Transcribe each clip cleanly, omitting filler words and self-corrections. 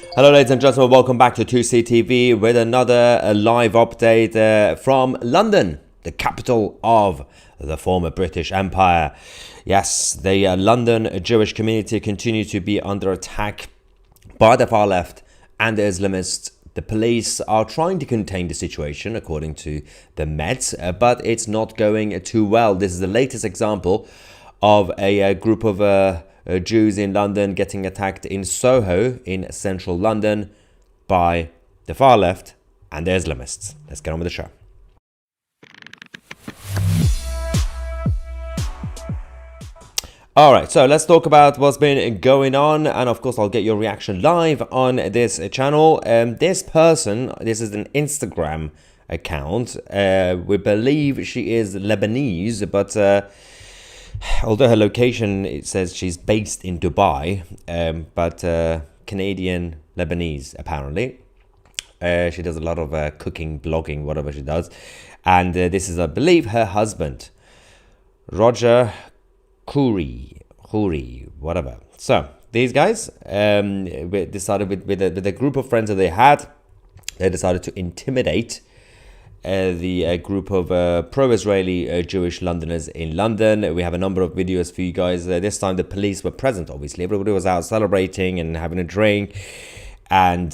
Hello ladies and gentlemen, welcome back to 2CTV with another live update from London, the capital of the former British Empire. Yes, the London Jewish community continue to be under attack by the far left and the Islamists. The police are trying to contain the situation according to the Met, but it's not going too well. This is the latest example of a group of Jews in London getting attacked in Soho in central London by the far left and the Islamists. Let's get on with the show. Alright, so let's talk about what's been going on, and of course I'll get your reaction live on this channel. This person, this is an Instagram account. We believe she is Lebanese, but although her location, it says she's based in Dubai, but Canadian Lebanese apparently. She does a lot of cooking, blogging, whatever she does. And this is, I believe, her husband, Roger Khoury, whatever. So these guys we decided with a group of friends that they had, they decided to intimidate the group of pro-Israeli Jewish Londoners in London. We have a number of videos for you guys. This time the police were present, obviously. Everybody was out celebrating and having a drink. And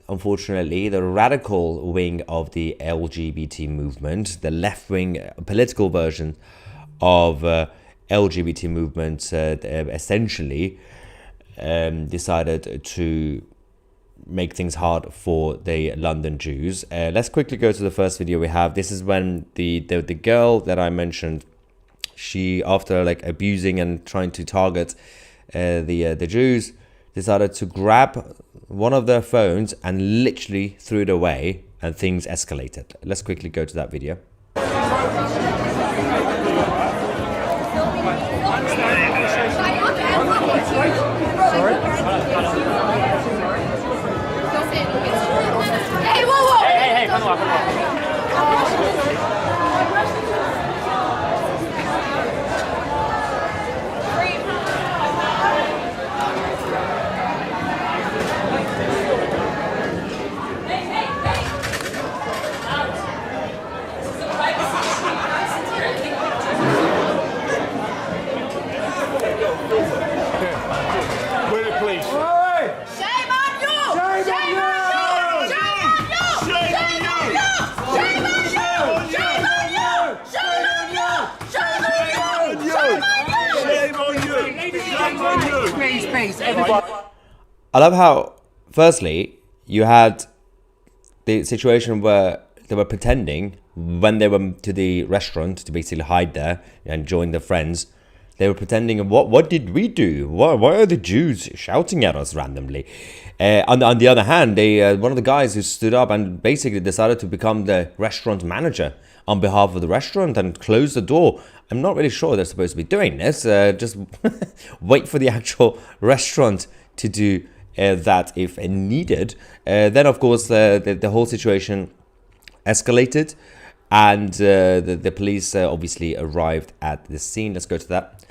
unfortunately, the radical wing of the LGBT movement, the left-wing political version of LGBT movement, essentially decided to make things hard for the London Jews. Let's quickly go to the first video we have. This is when the girl that I mentioned, she, after like abusing and trying to target the Jews, decided to grab one of their phones and literally threw it away, and things escalated. Let's quickly go to that video. I love how, firstly, you had the situation where they were pretending when they went to the restaurant to basically hide there and join their friends. They were pretending, what did we do? Why are the Jews shouting at us randomly? On the other hand, one of the guys who stood up and basically decided to become the restaurant manager on behalf of the restaurant and close the door. I'm not really sure they're supposed to be doing this. Just wait for the actual restaurant to do that if needed. Then, of course, the whole situation escalated, and the police obviously arrived at the scene. Let's go to that.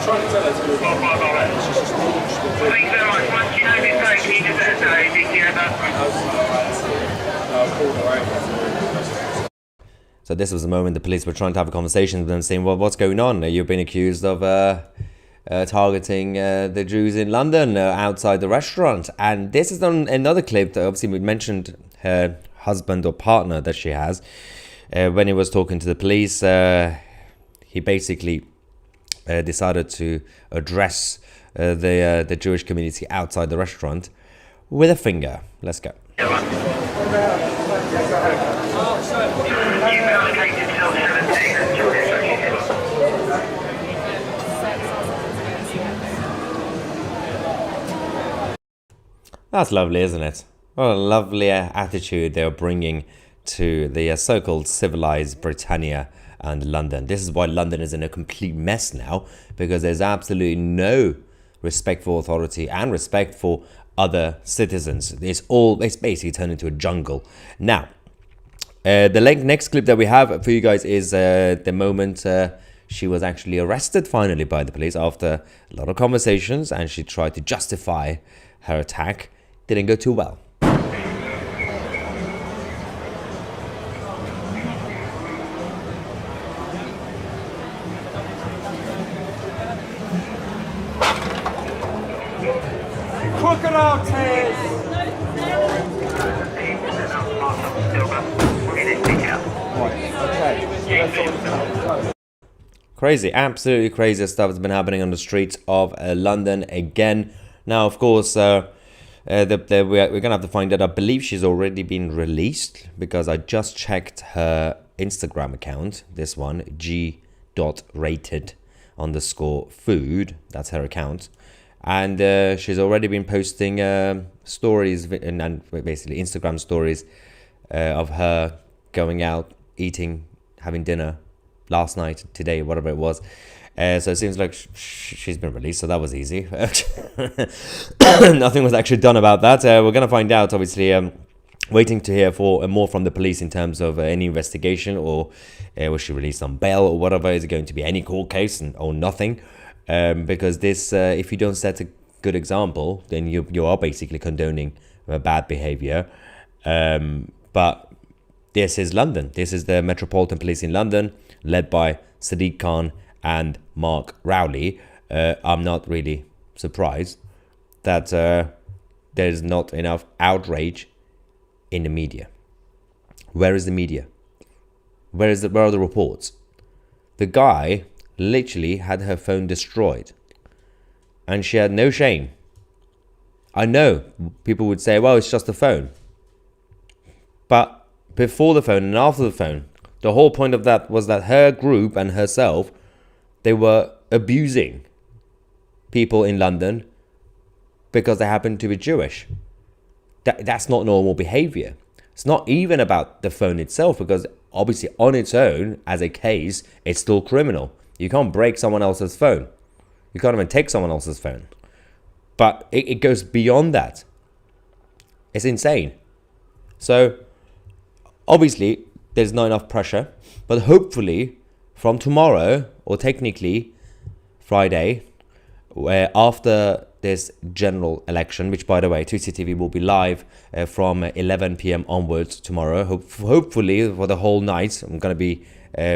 Trying to tell her to do Thanks very much. Once you know this day, can you just let us know? So this was the moment the police were trying to have a conversation with them, saying, well, what's going on? You've been accused of targeting the Jews in London outside the restaurant. And this is another clip that obviously we mentioned her husband or partner that she has. When he was talking to the police, he basically decided to address the Jewish community outside the restaurant with a finger. Let's go. That's lovely, isn't it? What a lovely attitude they're bringing to the so-called civilized Britannia and London. This is why London is in a complete mess now, because there's absolutely no respect for authority and respect for other citizens. It's basically turned into a jungle. Now, the next clip that we have for you guys is the moment she was actually arrested finally by the police after a lot of conversations, and she tried to justify her attack. Didn't go too well. Crocodile tears! Crazy, absolutely crazy stuff has been happening on the streets of London again. Now, of course, we're gonna have to find out. I believe she's already been released because I just checked her Instagram account. This one, g.rated_food. That's her account. And she's already been posting stories and basically Instagram stories of her going out, eating, having dinner last night, today, whatever it was. So it seems like she's been released, so that was easy. Nothing was actually done about that. We're going to find out, obviously, waiting to hear for more from the police in terms of any investigation, or was she released on bail or whatever. Is it going to be any court case or nothing? Because this, if you don't set a good example, then you are basically condoning bad behavior. But this is London. This is the Metropolitan Police in London, led by Sadiq Khan and Mark Rowley. I'm not really surprised that there's not enough outrage in the media. Where is the media? Where are the reports? The guy literally had her phone destroyed, and she had no shame. I know people would say, well, it's just a phone. But before the phone and after the phone, the whole point of that was that her group and herself, they were abusing people in London because they happened to be Jewish. That's not normal behavior. It's not even about the phone itself, because obviously on its own, as a case, it's still criminal. You can't break someone else's phone. You can't even take someone else's phone. But it goes beyond that. It's insane. So, obviously, there's not enough pressure. But hopefully, from tomorrow, or technically Friday, where after this general election, which, by the way, 2CTV will be live from 11 p.m. onwards tomorrow. Hopefully, for the whole night, I'm going to be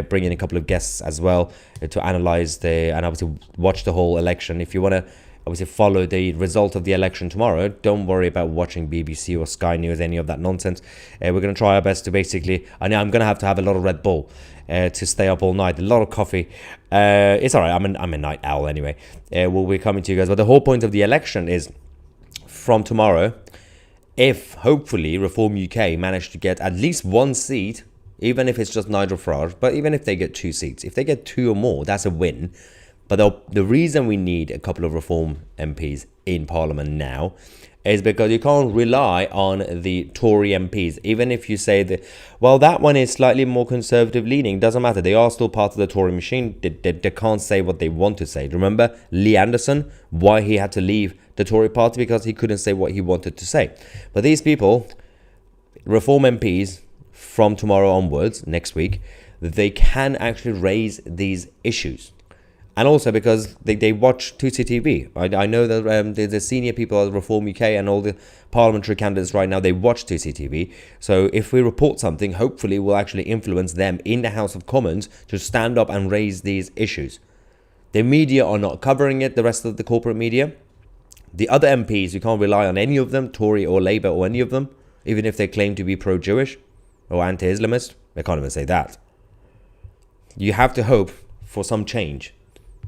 bringing a couple of guests as well to analyze and obviously watch the whole election. If you want to obviously follow the result of the election tomorrow, don't worry about watching BBC or Sky News, any of that nonsense. We're going to try our best to basically, I know I'm going to have a lot of Red Bull to stay up all night, a lot of coffee. It's all right, I'm a night owl anyway. We'll be coming to you guys, but the whole point of the election is from tomorrow, if hopefully Reform UK manage to get at least one seat, even if it's just Nigel Farage, but even if they get 2 seats, if they get 2 or more, that's a win. But the reason we need a couple of Reform MPs in Parliament now is because you can't rely on the Tory MPs. Even if you say that, well, that one is slightly more conservative leaning, doesn't matter. They are still part of the Tory machine. They can't say what they want to say. Remember Lee Anderson, why he had to leave the Tory party? Because he couldn't say what he wanted to say. But these people, Reform MPs, from tomorrow onwards, next week, they can actually raise these issues. And also because they watch 2CTV. I know that the senior people at Reform UK and all the parliamentary candidates right now, they watch 2CTV. So if we report something, hopefully we'll actually influence them in the House of Commons to stand up and raise these issues. The media are not covering it, the rest of the corporate media. The other MPs, you can't rely on any of them, Tory or Labour or any of them, even if they claim to be pro-Jewish or anti-Islamist. They can't even say that. You have to hope for some change,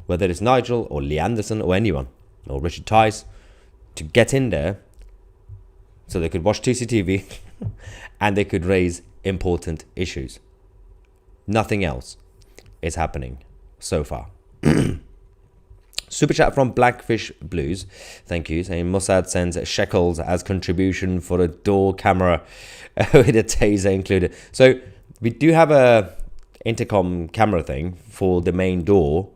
whether it's Nigel or Lee Anderson or anyone, or Richard Tice, to get in there so they could watch 2CTV and they could raise important issues. Nothing else is happening so far. Super chat from Blackfish Blues. Thank you. Saying Mossad sends shekels as contribution for a door camera with a taser included. So we do have a intercom camera thing for the main door,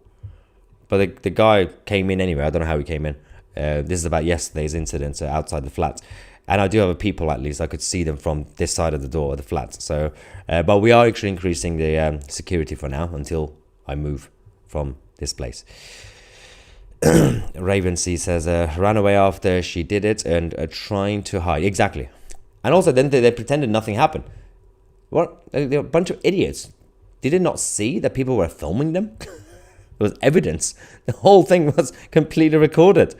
but the guy came in anyway. I don't know how he came in. This is about yesterday's incident outside the flat. And I do have people, at least I could see them from this side of the door of the flat. So, but we are actually increasing the security for now until I move from this place. Raven C says, ran away after she did it and trying to hide. Exactly. And also then they pretended nothing happened. What? They're a bunch of idiots. Did they not see that people were filming them? There was evidence. The whole thing was completely recorded.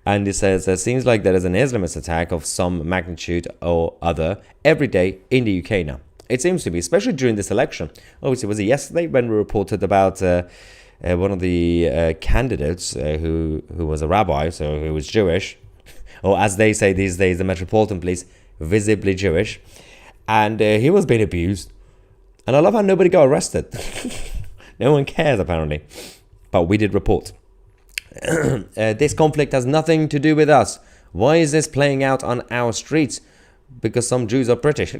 And it says, it seems like there is an Islamist attack of some magnitude or other every day in the UK now. It seems to be, especially during this election. Obviously, was it yesterday when we reported about one of the candidates who was a rabbi, so who was Jewish, or as they say these days, the Metropolitan Police, visibly Jewish, and he was being abused. And I love how nobody got arrested. No one cares, apparently. But we did report. This conflict has nothing to do with us. Why is this playing out on our streets? Because some Jews are British.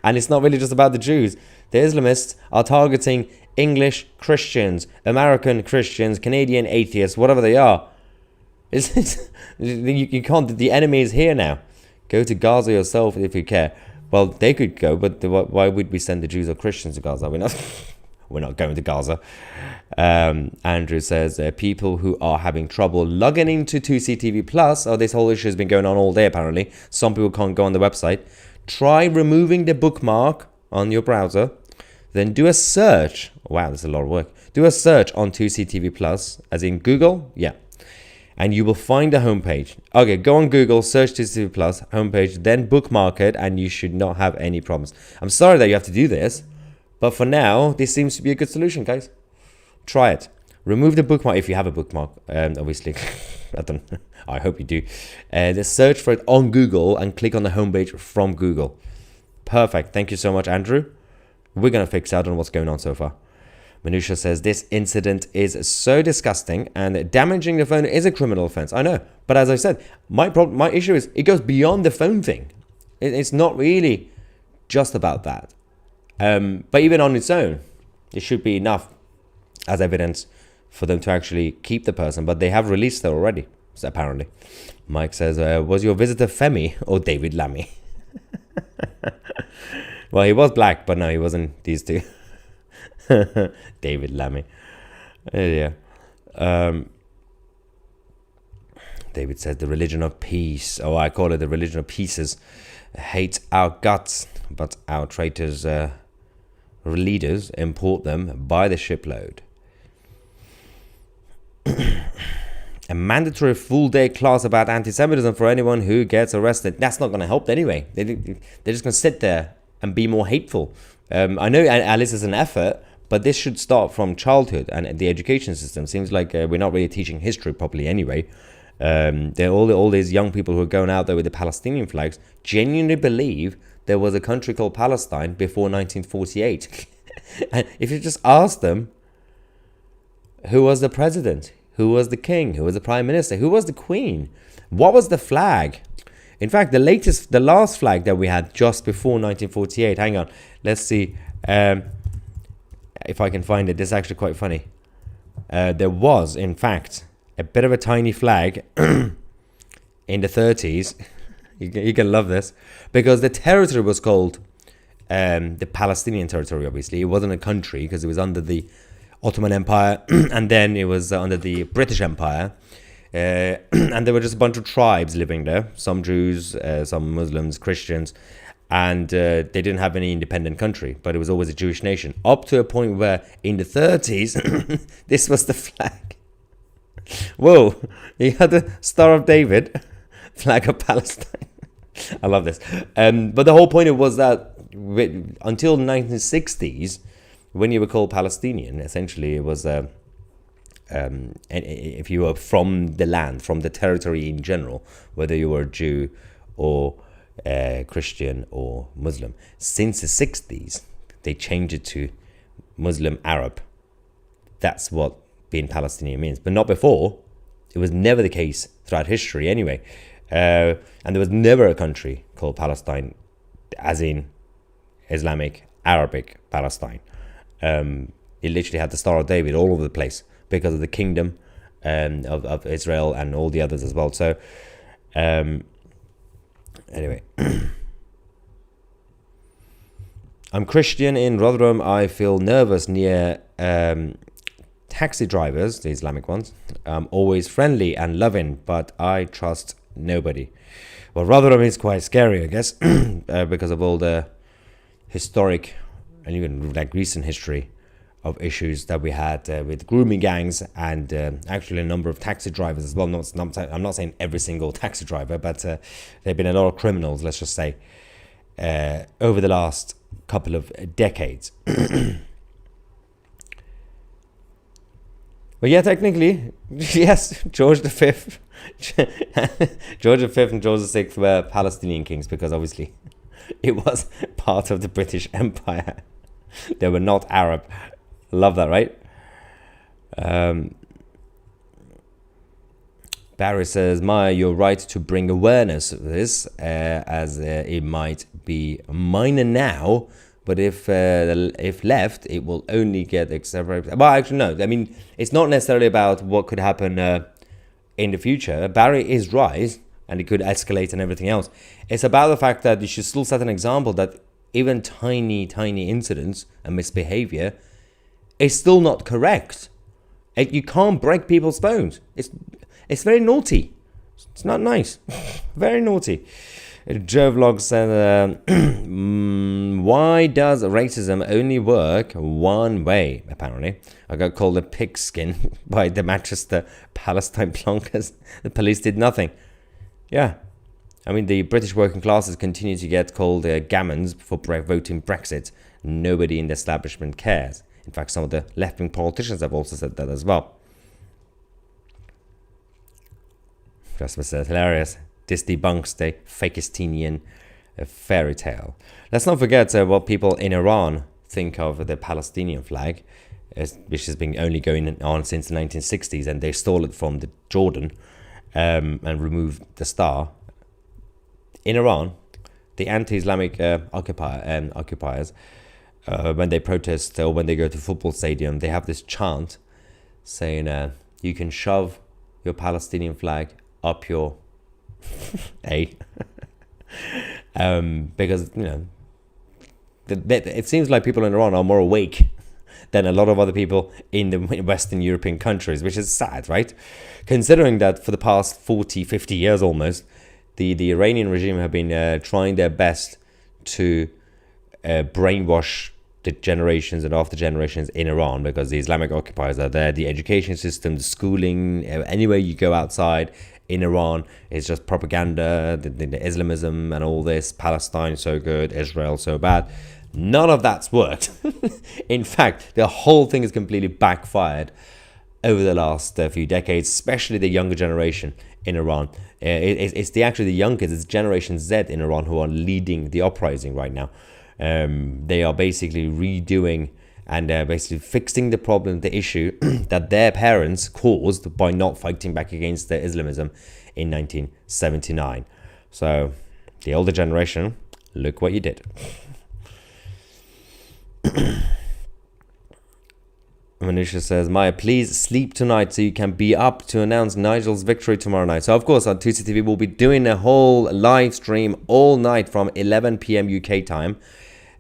And it's not really just about the Jews. The Islamists are targeting English Christians, American Christians, Canadian atheists, whatever they are. You can't. The enemy is here now. Go to Gaza yourself if you care. Well, they could go, but why would we send the Jews or Christians to Gaza? We're not going to Gaza. Andrew says, people who are having trouble logging into 2CTV Plus, this whole issue has been going on all day apparently. Some people can't go on the website. Try removing the bookmark on your browser. Then do a search. Wow, that's a lot of work. Do a search on 2CTV Plus, as in Google. Yeah. And you will find a homepage. Okay, go on Google, search 2CTV Plus homepage, then bookmark it, and you should not have any problems. I'm sorry that you have to do this, but for now, this seems to be a good solution, guys. Try it. Remove the bookmark if you have a bookmark, obviously. I hope you do. Just search for it on Google and click on the homepage from Google. Perfect. Thank you so much, Andrew. We're going to fix out on what's going on so far. Manusha says, this incident is so disgusting and damaging the phone is a criminal offense. I know. But as I said, my issue is it goes beyond the phone thing. It's not really just about that. But even on its own, it should be enough as evidence for them to actually keep the person. But they have released her already, so apparently. Mike says, was your visitor Femi or David Lammy? Well, he was black, but no, he wasn't these two. David Lammy. Yeah. David says the religion of peace. Oh, I call it the religion of pieces. Hate our guts, but our traitors leaders import them by the shipload. A mandatory full-day class about anti-Semitism for anyone who gets arrested. That's not going to help anyway. They're just going to sit there and be more hateful. I know Alice is an effort, but this should start from childhood and the education system. Seems like we're not really teaching history properly anyway. All these young people who are going out there with the Palestinian flags genuinely believe there was a country called Palestine before 1948. And if you just ask them, who was the president? Who was the king? Who was the prime minister? Who was the queen? What was the flag? In fact, the last flag that we had just before 1948. Hang on, let's see if I can find it. This is actually quite funny. There was, in fact, a bit of a tiny flag in the 30s. You can love this because the territory was called the Palestinian territory. Obviously, it wasn't a country because it was under the Ottoman Empire, and then it was under the British Empire. And there were just a bunch of tribes living there, some Jews, some Muslims, Christians, and they didn't have any independent country, but it was always a Jewish nation, up to a point where in the 30s, this was the flag. Whoa, you had the Star of David, flag of Palestine. I love this. But the whole point was that until the 1960s, when you were called Palestinian, essentially it was... and if you were from the land, from the territory in general, whether you were Jew or Christian or Muslim. Since the 60s, they changed it to Muslim Arab. That's what being Palestinian means, but not before. It was never the case throughout history anyway. And there was never a country called Palestine, as in Islamic, Arabic Palestine. It literally had the Star of David all over the place, because of the kingdom of Israel and all the others as well. So anyway, I'm Christian in Rotherham. I feel nervous near taxi drivers, the Islamic ones. I'm always friendly and loving, but I trust nobody. Well, Rotherham is quite scary, I guess, because of all the historic and even like recent history of issues that we had with grooming gangs and actually a number of taxi drivers as well. I'm not saying every single taxi driver, but there have been a lot of criminals, let's just say, over the last couple of decades. But yeah, technically, yes, George V, George V and George VI were Palestinian kings because obviously it was part of the British Empire. They were not Arab. Love that, right? Barry says, Maya, you're right to bring awareness of this, as it might be minor now, but if left, it will only get exacerbated. Well, actually, no. I mean, it's not necessarily about what could happen in the future. Barry is right, and it could escalate and everything else. It's about the fact that you should still set an example that even tiny incidents and misbehavior is still not correct. You can't break people's bones. It's very naughty. It's not nice. Very naughty. Joe Vlog said, why does racism only work one way, apparently? I got called a pigskin by the Manchester Palestine plonkers. The police did nothing. Yeah. I mean, the British working classes continue to get called gammons for voting Brexit. Nobody in the establishment cares. In fact, some of the left-wing politicians have also said that as well. Jasper says, hilarious. This debunks the Fakistinian fairy tale. Let's not forget what people in Iran think of the Palestinian flag, which has been only going on since the 1960s, and they stole it from the Jordan and removed the star. In Iran, the anti-Islamic occupiers, when they protest or when they go to football stadium, they have this chant saying, you can shove your Palestinian flag up your because, you know, it seems like people in Iran are more awake than a lot of other people in the Western European countries, which is sad, right? Considering that for the past 40, 50 years almost, the Iranian regime have been trying their best to brainwash the generations and after generations in Iran, because the Islamic occupiers are there. The education system, the schooling, anywhere you go outside in Iran is just propaganda, the Islamism and all this. Palestine so good, Israel so bad. None of that's worked. In fact, the whole thing is completely backfired over the last few decades, especially the younger generation in Iran. It's actually the young kids, it's Generation Z in Iran who are leading the uprising right now. They are basically redoing and basically fixing the problem, the issue that their parents caused by not fighting back against the Islamism in 1979. So the older generation, look what you did. Manisha says, Maya, please sleep tonight so you can be up to announce Nigel's victory tomorrow night. So, of course, on 2CTV, we'll be doing a whole live stream all night from 11 p.m. UK time.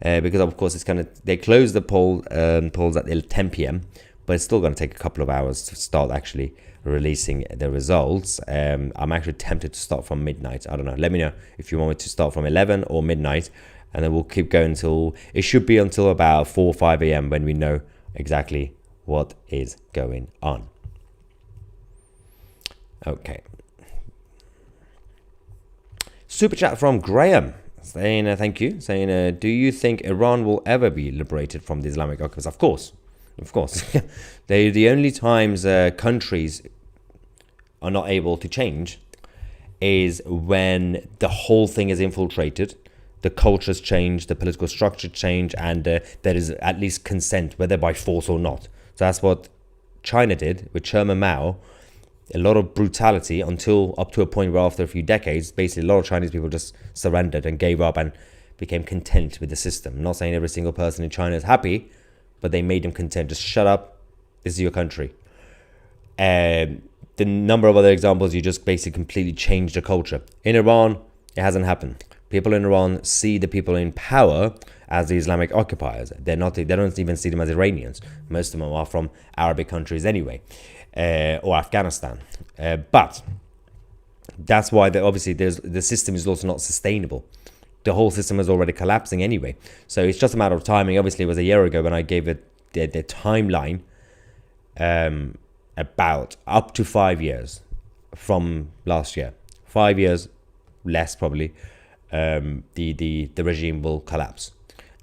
Because, of course, they close the polls at 10 p.m. But it's still going to take a couple of hours to start actually releasing the results. I'm actually tempted to start from midnight. I don't know. Let me know if you want me to start from 11 or midnight. And then we'll keep going until, it should be until about 4 or 5 a.m. when we know exactly what is going on. Okay. Super chat from Graham saying thank you, saying do you think Iran will ever be liberated from the Islamic occupiers? Of course. The only times countries are not able to change is when the whole thing is infiltrated, the cultures change, the political structure change, and there is at least consent, whether by force or not. So that's what China did with Chairman Mao. A lot of brutality until up to a point where after a few decades, basically a lot of Chinese people just surrendered and gave up and became content with the system. I'm not saying every single person in China is happy, but they made them content. Just shut up. This is your country. the number of other examples, you just basically completely change the culture. In Iran, it hasn't happened. People in Iran see the people in power as the Islamic occupiers. They don't even see them as Iranians. Most of them are from Arabic countries anyway, or Afghanistan. But that's why obviously the system is also not sustainable. The whole system is already collapsing anyway. So it's just a matter of timing. Obviously, it was a year ago when I gave it the timeline, about up to 5 years from last year. 5 years, less probably, the regime will collapse.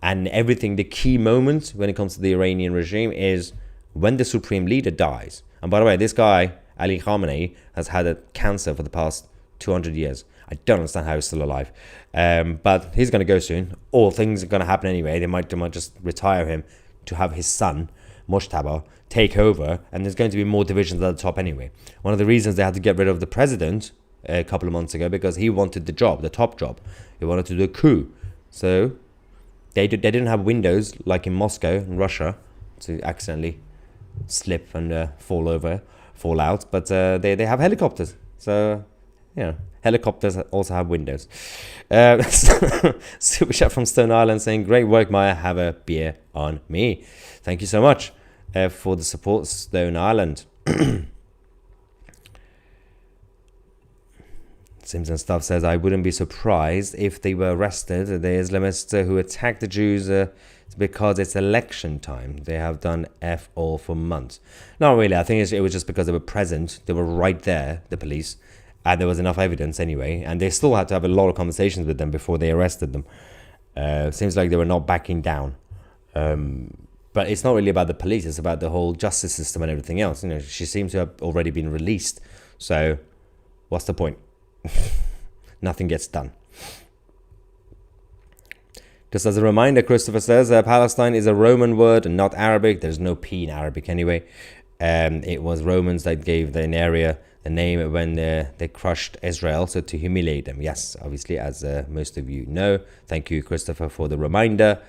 And everything, the key moment when it comes to the Iranian regime is when the supreme leader dies. And by the way, this guy, Ali Khamenei, has had a cancer for the past 200 years. I don't understand how he's still alive. But he's going to go soon. All things are going to happen anyway. They might just retire him to have his son, Moshtaba, take over. And there's going to be more divisions at the top anyway. One of the reasons they had to get rid of the president a couple of months ago, because he wanted the job, the top job. He wanted to do a coup. So they didn't have windows like in Moscow and Russia to accidentally slip and fall out. But they have helicopters. So, helicopters also have windows. Super chat from Stone Island saying, great work, Maya. Have a beer on me. Thank you so much for the support, Stone Island. Simpson Stuff says, I wouldn't be surprised if they were arrested. The Islamists who attacked the Jews because it's election time. They have done F all for months. Not really. I think it was just because they were present. They were right there, the police. And there was enough evidence anyway. And they still had to have a lot of conversations with them before they arrested them. Seems like they were not backing down. But it's not really about the police. It's about the whole justice system and everything else. She seems to have already been released. So what's the point? Nothing gets done. Just as a reminder, Christopher says, Palestine is a Roman word and not Arabic. There's no P in Arabic anyway. It was Romans that gave the area the name when they crushed Israel, so to humiliate them. Yes, obviously, as most of you know. Thank you, Christopher, for the reminder.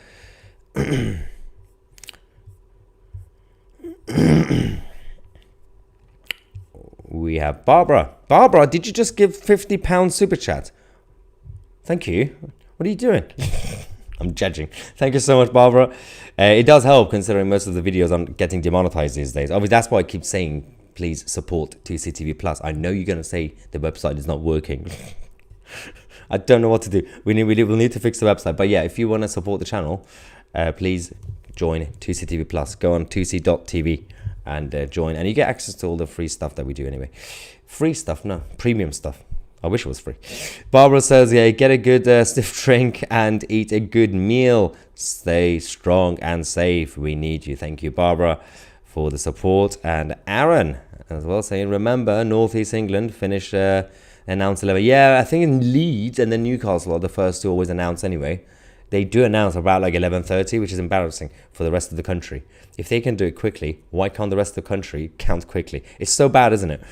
We have Barbara. Barbara, did you just give £50 super chat? Thank you. What are you doing? I'm judging. Thank you so much, Barbara. It does help considering most of the videos I'm getting demonetized these days. Obviously, that's why I keep saying, please support 2CTV Plus. I know you're going to say the website is not working. I don't know what to do. We'll need to fix the website. But yeah, if you want to support the channel, please join 2CTV Plus. Go on 2c.tv and join. And you get access to all the free stuff that we do anyway. Free stuff? No, premium stuff. I wish it was free. Barbara says, yeah, get a good stiff drink and eat a good meal. Stay strong and safe. We need you. Thank you, Barbara, for the support. And Aaron as well saying, remember, Northeast England finished announced 11. Yeah, I think in Leeds and then Newcastle are the first to always announce anyway. They do announce about like 11:30, which is embarrassing for the rest of the country. If they can do it quickly, why can't the rest of the country count quickly? It's so bad, isn't it?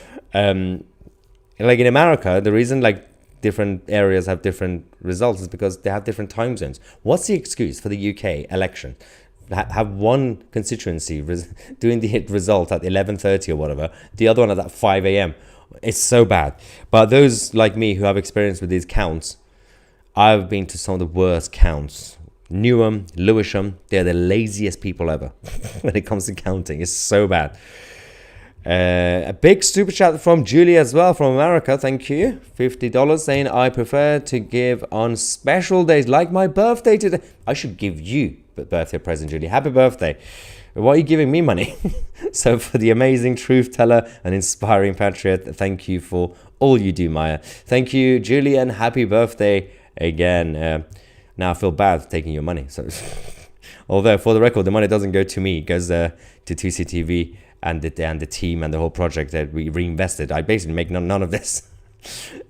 Like in America, the reason like different areas have different results is because they have different time zones. What's the excuse for the UK election? Have one constituency doing the result at 11:30 or whatever, the other one at 5 a.m. It's so bad. But those like me who have experience with these counts, I've been to some of the worst counts. Newham, Lewisham, they're the laziest people ever when it comes to counting. It's so bad. A big super chat from Julie as well from America. Thank you. $50 saying, I prefer to give on special days like my birthday today. I should give you a birthday present, Julie. Happy birthday. Why are you giving me money? So for the amazing truth teller and inspiring patriot, thank you for all you do, Maya. Thank you, Julie, and happy birthday again. Now I feel bad taking your money. So, although for the record, the money doesn't go to me. It goes to 2CTV and the team and the whole project that we reinvested. I basically make none of this.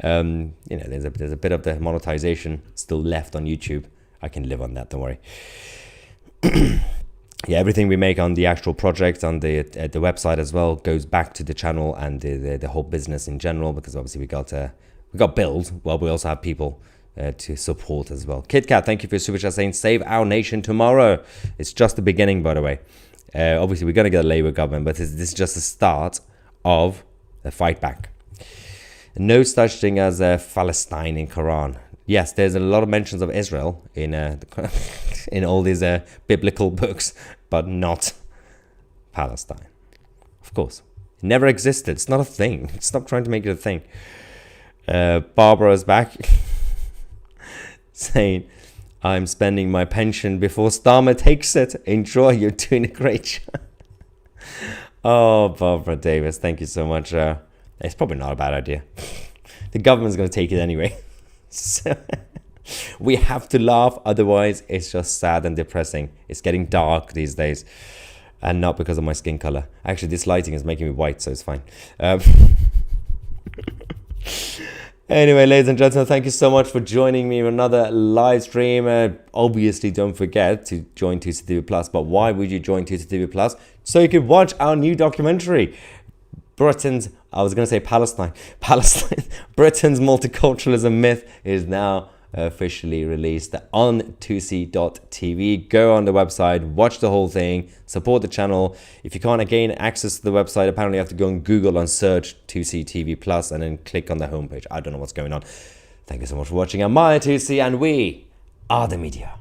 There's a bit of the monetization still left on YouTube. I can live on that, don't worry. Yeah, everything we make on the actual project on the website as well goes back to the channel and the whole business in general, because obviously we got bills, while we also have people to support as well. KitKat, thank you for your super chat saying save our nation tomorrow. It's just the beginning, by the way. Obviously we're going to get a Labour government, but this is just the start of fight back. No such thing as Palestine in Quran. Yes, there's a lot of mentions of Israel in in all these biblical books, but not Palestine. Of course, it never existed. It's not a thing. Stop trying to make it a thing. Barbara is back, saying, "I'm spending my pension before Starmer takes it. Enjoy. You're doing a great job." Oh, Barbara Davis, thank you so much. It's probably not a bad idea. The government's going to take it anyway. So we have to laugh, otherwise it's just sad and depressing. It's getting dark these days, and not because of my skin color. Actually, this lighting is making me white, so it's fine. Anyway, ladies and gentlemen, thank you so much for joining me in another live stream. Obviously, don't forget to join 2CTV Plus. But why would you join 2CTV Plus? So you can watch our new documentary, Britain's, I was going to say Palestine. Britain's multiculturalism myth is now officially released on 2c.tv. Go on the website, watch the whole thing, support the channel. If you can't gain access to the website, apparently you have to go on Google and search 2CTV Plus and then click on the homepage. I don't know what's going on. Thank you so much for watching. I'm Maya 2C and we are the media.